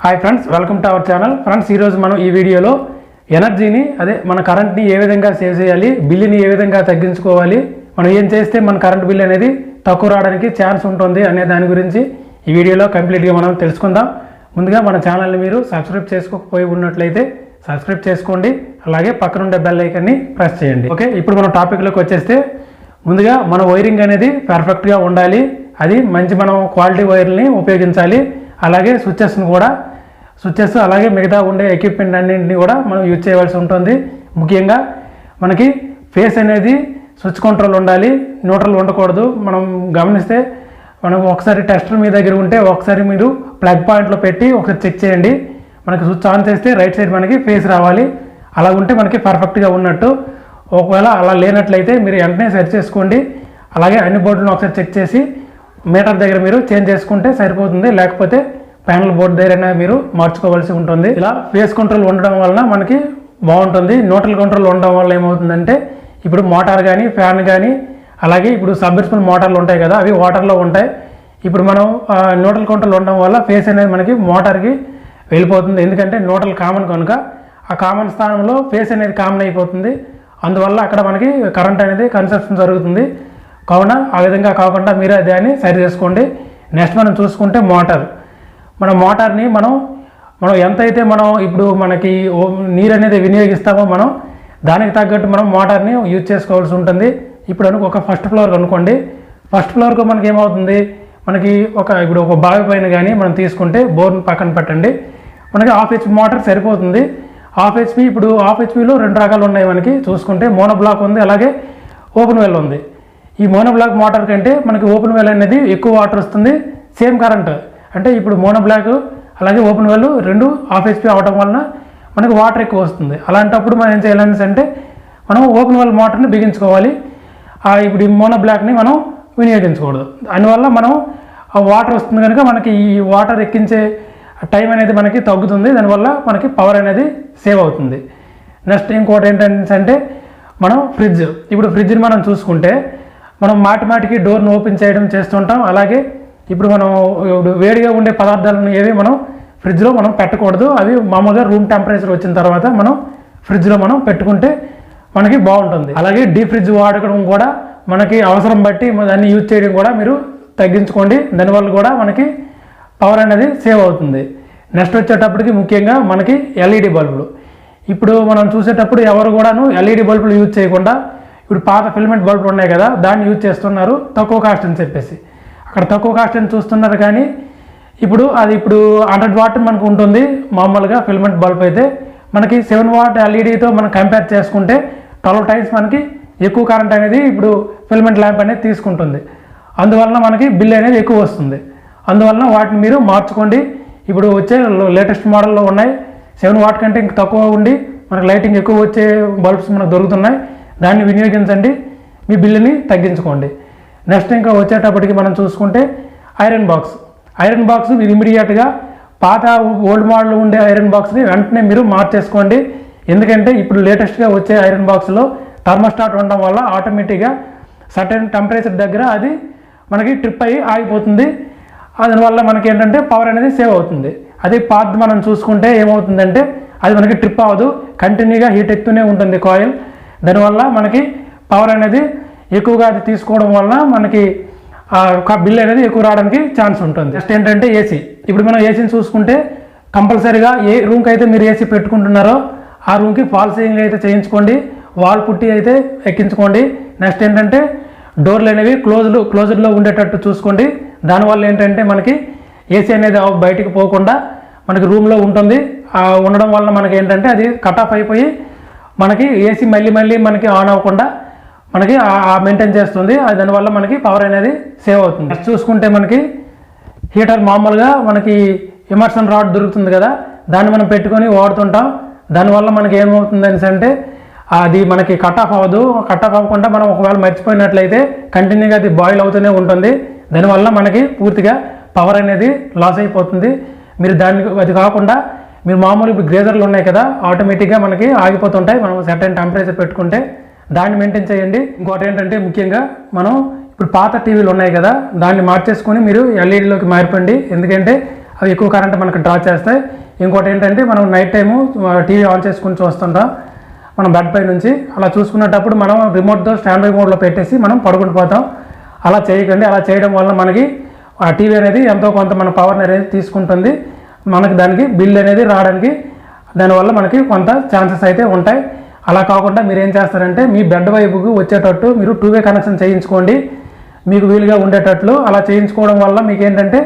Hi friends, welcome to our channel. Friends, ఈరోజు మనం ఈ వీడియోలో ఎనర్జీని మన కరెంట్ని ఏ విధంగా సేవ్ చేయాలి, బిల్లుని ఏ విధంగా తగ్గించుకోవాలి, మనం ఏం చేస్తే మన కరెంట్ బిల్ అనేది తక్కువ రావడానికి ఛాన్స్ ఉంటుంది అనే దాని గురించి ఈ వీడియోలో కంప్లీట్గా మనం తెలుసుకుందాం. ముందుగా మన ఛానల్ని మీరు సబ్స్క్రైబ్ చేసుకోకపోయి ఉన్నట్లయితే సబ్స్క్రైబ్ చేసుకోండి, అలాగే పక్కనుండే బెల్ ఐకాన్ని ప్రెస్ చేయండి. ఓకే, ఇప్పుడు మనం టాపిక్లోకి వచ్చేస్తే ముందుగా మన వైరింగ్ అనేది పర్ఫెక్ట్గా ఉండాలి. అది మంచి మనం క్వాలిటీ వైర్ని ఉపయోగించాలి. అలాగే స్విచ్చెస్ అలాగే మిగతా ఉండే ఎక్విప్మెంట్ అన్నింటినీ కూడా మనం యూజ్ చేయవలసి ఉంటుంది. ముఖ్యంగా మనకి ఫేస్ అనేది స్విచ్ కంట్రోల్ ఉండాలి, న్యూట్రల్ ఉండకూడదు. మనం గమనిస్తే మనం ఒకసారి టెస్టర్ మీ దగ్గర ఉంటే ఒకసారి మీరు ప్లగ్ పాయింట్లో పెట్టి ఒకసారి చెక్ చేయండి. మనకి స్విచ్ ఆన్ చేస్తే రైట్ సైడ్ మనకి ఫేస్ రావాలి. అలా ఉంటే మనకి పర్ఫెక్ట్గా ఉన్నట్టు. ఒకవేళ అలా లేనట్లయితే మీరు వెంటనే సెర్చ్ చేసుకోండి. అలాగే అన్ని బోర్డులను ఒకసారి చెక్ చేసి మీటర్ దగ్గర మీరు చేంజ్ చేసుకుంటే సరిపోతుంది. లేకపోతే ప్యానల్ బోర్డు దగ్గర మీరు మార్చుకోవాల్సి ఉంటుంది. ఇలా ఫేస్ కంట్రోల్ ఉండడం వలన మనకి బాగుంటుంది. న్యూట్రల్ కంట్రోల్ ఉండడం వల్ల ఏమవుతుందంటే ఇప్పుడు మోటార్ కానీ ఫ్యాన్ కానీ అలాగే ఇప్పుడు సబ్మెర్సిబుల్ మోటార్లు ఉంటాయి కదా, అవి వాటర్లో ఉంటాయి. ఇప్పుడు మనం న్యూట్రల్ కంట్రోల్ ఉండడం వల్ల ఫేస్ అనేది మనకి మోటార్కి వెళ్ళిపోతుంది. ఎందుకంటే న్యూట్రల్ కామన్ కనుక ఆ కామన్ స్థానంలో ఫేస్ అనేది కామన్ అయిపోతుంది. అందువల్ల అక్కడ మనకి కరెంట్ అనేది కన్సప్షన్ జరుగుతుంది. కావున ఆ విధంగా కాకుండా మీరు దాన్ని సరి చేసుకోండి. నెక్స్ట్ మనం చూసుకుంటే మన మోటార్ని మనం ఎంతైతే మనం ఇప్పుడు మనకి నీరు అనేది వినియోగిస్తామో మనం దానికి తగ్గట్టు మనం మోటార్ని యూజ్ చేసుకోవాల్సి ఉంటుంది. ఇప్పుడు ఒక ఫస్ట్ ఫ్లోర్ అనుకోండి. ఫస్ట్ ఫ్లోర్కు మనకి ఏమవుతుంది, మనకి ఇప్పుడు ఒక బావి పైన కానీ మనం తీసుకుంటే బోర్ని పక్కన పెట్టండి, మనకి హాఫ్ హెచ్పి మోటార్ సరిపోతుంది. హాఫ్ హెచ్పి ఇప్పుడు హాఫ్ హెచ్పిలో 2 రకాలు ఉన్నాయి మనకి చూసుకుంటే. మోనో బ్లాక్ ఉంది, అలాగే ఓపెన్ వెల్ ఉంది. ఈ మోనో బ్లాక్ మోటార్ కంటే మనకి ఓపెన్ వెల్ అనేది ఎక్కువ వాటర్ వస్తుంది, సేమ్ కరెంట్. అంటే ఇప్పుడు మోనో బ్లాక్ అలాగే ఓపెన్ వెల్ 2 హాఫ్ హెచ్పి అవడం వలన మనకి వాటర్ ఎక్కువ వస్తుంది. అలాంటప్పుడు మనం ఏం చేయాలని అంటే మనం ఓపెన్ వెల్ మోటార్ని బిగించుకోవాలి. ఇప్పుడు ఈ మోనో బ్లాక్ని మనం వినియోగించకూడదు. దానివల్ల మనం ఆ వాటర్ వస్తుంది కనుక మనకి ఈ వాటర్ ఎక్కించే టైం అనేది మనకి తగ్గుతుంది. దానివల్ల మనకి పవర్ అనేది సేవ్ అవుతుంది. నెక్స్ట్ ఇంకోటి ఏంటంటే మనం ఇప్పుడు ఫ్రిడ్జ్ని మనం చూసుకుంటే మనం మాటికి డోర్ను ఓపెన్ చేయడం చేస్తుంటాం. అలాగే ఇప్పుడు మనం వేడిగా ఉండే పదార్థాలను ఏవి మనం ఫ్రిడ్జ్లో మనం పెట్టకూడదు. అవి మామూలుగా రూమ్ టెంపరేచర్ వచ్చిన తర్వాత మనం ఫ్రిడ్జ్లో మనం పెట్టుకుంటే మనకి బాగుంటుంది. అలాగే డీప్ ఫ్రిడ్జ్ వాడకడం కూడా మనకి అవసరం బట్టి దాన్ని యూజ్ చేయడం కూడా మీరు తగ్గించుకోండి. దానివల్ల కూడా మనకి పవర్ అనేది సేవ్ అవుతుంది. నెక్స్ట్ వచ్చేటప్పటికి ముఖ్యంగా మనకి ఎల్ఈడి బల్బులు. ఇప్పుడు మనం చూసేటప్పుడు ఎవరు కూడాను ఎల్ఈడి బల్బులు యూజ్ చేయకుండా ఇప్పుడు పాత ఫిల్మెంట్ బల్బులు ఉన్నాయి కదా, దాన్ని యూజ్ చేస్తున్నారు తక్కువ కాస్ట్ అని చెప్పేసి. అక్కడ తక్కువ కాస్ట్ అని చూస్తున్నారు కానీ ఇప్పుడు 100 వాట్ మనకు ఉంటుంది మామూలుగా ఫిల్మెంట్ బల్బ్ అయితే. మనకి 7 వాట్ ఎల్ఈడితో మనం కంపేర్ చేసుకుంటే 12 టైమ్స్ మనకి ఎక్కువ కరెంట్ అనేది ఇప్పుడు ఫిల్మెంట్ ల్యాంప్ అనేది తీసుకుంటుంది. అందువలన మనకి బిల్ అనేది ఎక్కువ వస్తుంది. అందువలన వాటిని మీరు మార్చుకోండి. ఇప్పుడు వచ్చే లేటెస్ట్ మోడల్లో ఉన్నాయి 7 వాట్ కంటే ఇంక తక్కువ ఉండి మనకు లైటింగ్ ఎక్కువ వచ్చే బల్బ్స్ మనకు దొరుకుతున్నాయి. దాన్ని వినియోగించండి, మీ బిల్లుని తగ్గించుకోండి. నెక్స్ట్ ఇంకా వచ్చేటప్పటికి మనం చూసుకుంటే ఐరన్ బాక్స్ మీరు ఇమీడియట్గా పాత ఓల్డ్ మోడల్ ఉండే ఐరన్ బాక్స్ని వెంటనే మీరు మార్చేసుకోండి. ఎందుకంటే ఇప్పుడు లేటెస్ట్గా వచ్చే ఐరన్ బాక్స్లో థర్మోస్టాట్ ఉండడం వల్ల ఆటోమేటిక్గా సర్టెన్ టెంపరేచర్ దగ్గర అది మనకి ట్రిప్ అయ్యి ఆగిపోతుంది. దానివల్ల మనకి ఏంటంటే పవర్ అనేది సేవ్ అవుతుంది. అది పాత మనం చూసుకుంటే ఏమవుతుందంటే అది మనకి ట్రిప్ అవ్వదు, కంటిన్యూగా హీట్ ఎక్కుతూనే ఉంటుంది కాయిల్. దానివల్ల మనకి పవర్ అనేది ఎక్కువగా అది తీసుకోవడం వల్ల మనకి బిల్ అనేది ఎక్కువ రావడానికి ఛాన్స్ ఉంటుంది. నెక్స్ట్ ఏంటంటే ఏసీ. ఇప్పుడు మనం ఏసీని చూసుకుంటే కంపల్సరీగా ఏ రూమ్కి అయితే మీరు ఏసీ పెట్టుకుంటున్నారో ఆ రూమ్కి ఫాల్ సీలింగ్ అయితే చేయించుకోండి, వాల్ పుట్టి అయితే ఎక్కించుకోండి. నెక్స్ట్ ఏంటంటే డోర్లు అనేవి క్లోజ్డ్లో ఉండేటట్టు చూసుకోండి. దానివల్ల ఏంటంటే మనకి ఏసీ అనేది బయటికి పోకుండా మనకి రూమ్లో ఉంటుంది. ఉండడం వల్ల మనకి ఏంటంటే అది కట్ ఆఫ్ అయిపోయి మనకి ఏసీ మళ్ళీ మనకి ఆన్ అవ్వకుండా మనకి మెయింటైన్ చేస్తుంది. దానివల్ల మనకి పవర్ అనేది సేవ్ అవుతుంది. చూసుకుంటే మనకి హీటర్ మామూలుగా మనకి ఎమర్సన్ రాడ్ దొరుకుతుంది కదా, దాన్ని మనం పెట్టుకొని వాడుతుంటాం. దానివల్ల మనకి ఏమవుతుంది అంటే అది మనకి కట్ ఆఫ్ అవ్వకుండా మనం ఒకవేళ మర్చిపోయినట్లయితే కంటిన్యూగా అది బాయిల్ అవుతూనే ఉంటుంది. దానివల్ల మనకి పూర్తిగా పవర్ అనేది లాస్ అయిపోతుంది. మీరు అది కాకుండా మీరు మామూలు ఇప్పుడు గ్రేజర్లు ఉన్నాయి కదా, ఆటోమేటిక్గా మనకి ఆగిపోతుంటాయి. మనం సర్టెన్ టెంపరేచర్ పెట్టుకుంటే దాన్ని మెయింటైన్ చేయండి. ఇంకోటి ఏంటంటే ముఖ్యంగా మనం ఇప్పుడు పాత టీవీలు ఉన్నాయి కదా, దాన్ని మార్చేసుకొని మీరు ఎల్ఈడిలోకి మారిపోండి. ఎందుకంటే అవి ఎక్కువ కరెంట్ మనకు డ్రా చేస్తాయి. ఇంకోటి ఏంటంటే మనం నైట్ టైము టీవీ ఆన్ చేసుకుని చూస్తుంటాం మనం బెడ్ పై నుంచి. అలా చూసుకునేటప్పుడు మనం రిమోట్తో స్టాండ్ బై మోడ్లో పెట్టేసి మనం పడుకుని పోతాం. అలా చేయకండి. అలా చేయడం వల్ల మనకి ఆ టీవీ అనేది ఎంతో కొంత మన పవర్ అనేది తీసుకుంటుంది. మనకి దానికి బిల్ అనేది రావడానికి దానివల్ల మనకి కొంత ఛాన్సెస్ అయితే ఉంటాయి. అలా కాకుండా మీరు ఏం చేస్తారంటే మీ బెడ్ వైపుకు వచ్చేటట్టు మీరు 2-వే కనెక్షన్ చేయించుకోండి మీకు వీలుగా ఉండేటట్లు. అలా చేయించుకోవడం వల్ల మీకు ఏంటంటే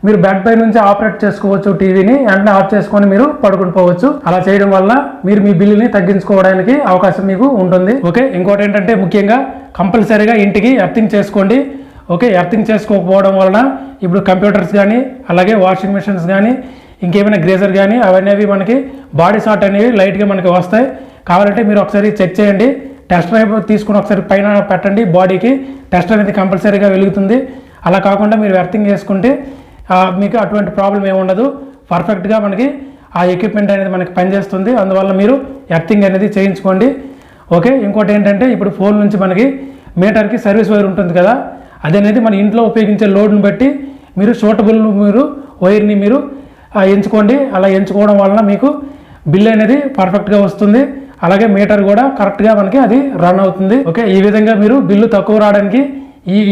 మీరు బెడ్ పై నుంచి ఆపరేట్ చేసుకోవచ్చు టీవీని, వెంటనే ఆఫ్ చేసుకొని మీరు పడుకుని పోవచ్చు. అలా చేయడం వల్ల మీరు మీ బిల్లుని తగ్గించుకోవడానికి అవకాశం మీకు ఉంటుంది. ఓకే, ఇంకోటి ఏంటంటే ముఖ్యంగా కంపల్సరీగా ఇంటికి ఎర్తింగ్ చేసుకోండి. ఓకే, ఎర్తింగ్ చేసుకోకపోవడం వలన ఇప్పుడు కంప్యూటర్స్ కానీ అలాగే వాషింగ్ మిషన్స్ కానీ ఇంకేమైనా గ్రేజర్ కానీ అవన్నీ మనకి బాడీ షార్ట్ అనేవి లైట్గా మనకి వస్తాయి. కావాలంటే మీరు ఒకసారి చెక్ చేయండి. టెస్ట్ డ్రైవ్ తీసుకుని ఒకసారి పైన పెట్టండి బాడీకి, టెస్ట్ అనేది కంపల్సరీగా వెలుగుతుంది. అలా కాకుండా మీరు ఎర్తింగ్ చేసుకుంటే మీకు అటువంటి ప్రాబ్లం ఏమి ఉండదు. పర్ఫెక్ట్గా మనకి ఆ ఎక్విప్మెంట్ అనేది మనకి పనిచేస్తుంది. అందువల్ల మీరు ఎర్తింగ్ అనేది చేయించుకోండి. ఓకే, ఇంకోటి ఏంటంటే ఇప్పుడు ఫోన్ నుంచి మనకి మీటర్కి సర్వీస్ వైర్ ఉంటుంది కదా, అదనేది మన ఇంట్లో ఉపయోగించే లోడ్ని బట్టి మీరు సూటబుల్ వైర్ని మీరు ఎంచుకోండి. అలా ఎంచుకోవడం వలన మీకు బిల్ అనేది పర్ఫెక్ట్గా వస్తుంది. అలాగే మీటర్ కూడా కరెక్ట్గా మనకి అది రన్ అవుతుంది. ఓకే, ఈ విధంగా మీరు బిల్లు తక్కువ రావడానికి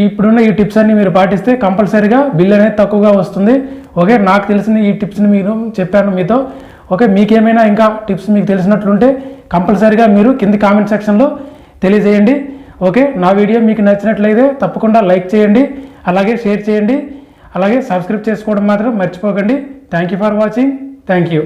ఇప్పుడున్న ఈ టిప్స్ అన్ని మీరు పాటిస్తే కంపల్సరీగా బిల్ అనేది తక్కువగా వస్తుంది. ఓకే, నాకు తెలిసిన ఈ టిప్స్ని మీరు చెప్పాను మీతో. ఓకే, మీకేమైనా ఇంకా టిప్స్ మీకు తెలిసినట్లుంటే కంపల్సరీగా మీరు కింది కామెంట్ సెక్షన్లో తెలియజేయండి. ఓకే, నా వీడియో మీకు నచ్చినట్లయితే తప్పకుండా లైక్ చేయండి, అలాగే షేర్ చేయండి, అలాగే సబ్స్క్రైబ్ చేసుకోవడం మాత్రం మర్చిపోకండి. Thank you for watching. Thank you.